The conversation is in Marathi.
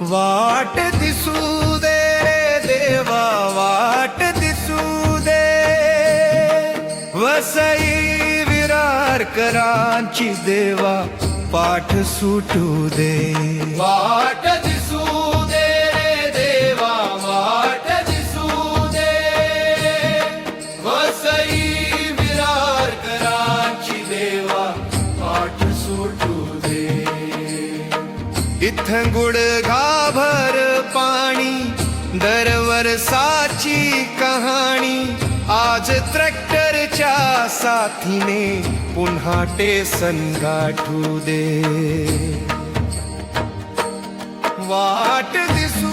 वाट दिसू दे देवा, वाट दिसू दे, वसई विरारकरांची देवा पाठ सुटू दे। वाट दिसू दे देवा, वाट दिसू दे, वसई विरारकरांची देवा पाठ सुटू दे। इथं गुडघाभर पाणी, दरवर्षाची कहाणी, आज ट्रॅक्टरच्या साथीने पुन्हा टेसन गाठू दे। वाट दिसू